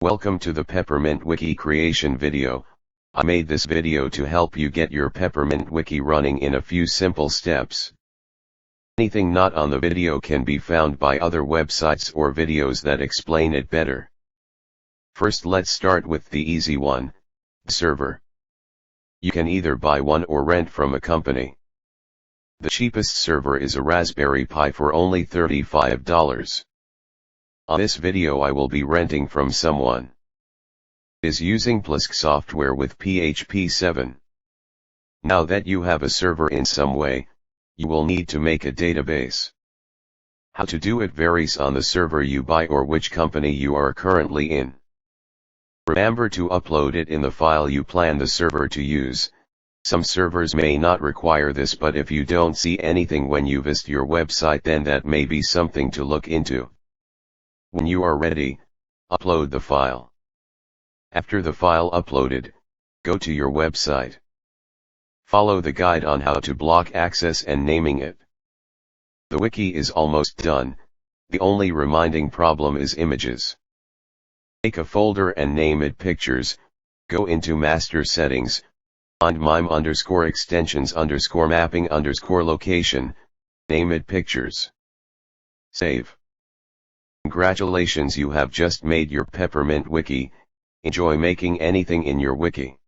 Welcome to the Peppermint Wiki creation video. I made this video to help you get your Peppermint Wiki running in a few simple steps. Anything not on the video can be found by other websites or videos that explain it better. First, let's start with the easy one, the server. You can either buy one or rent from a company. The cheapest server is a Raspberry Pi for only $35. On this video I will be renting from someone. It is using Plisk software with PHP 7. Now that you have a server in some way, you will need to make a database. How to do it varies on the server you buy or which company you are currently in. Remember to upload it in the file you plan the server to use. Some servers may not require this, but if you don't see anything when you visit your website, then that may be something to look into. When you are ready, upload the file. After the file uploaded, go to your website. Follow the guide on how to block access and naming it. The wiki is almost done. The only remaining problem is images. Make a folder and name it Pictures. Go into Master Settings, find mime_extensions_mapping_location, name it Pictures. Save. Congratulations, you have just made your Peppermint Wiki. Enjoy making anything in your wiki.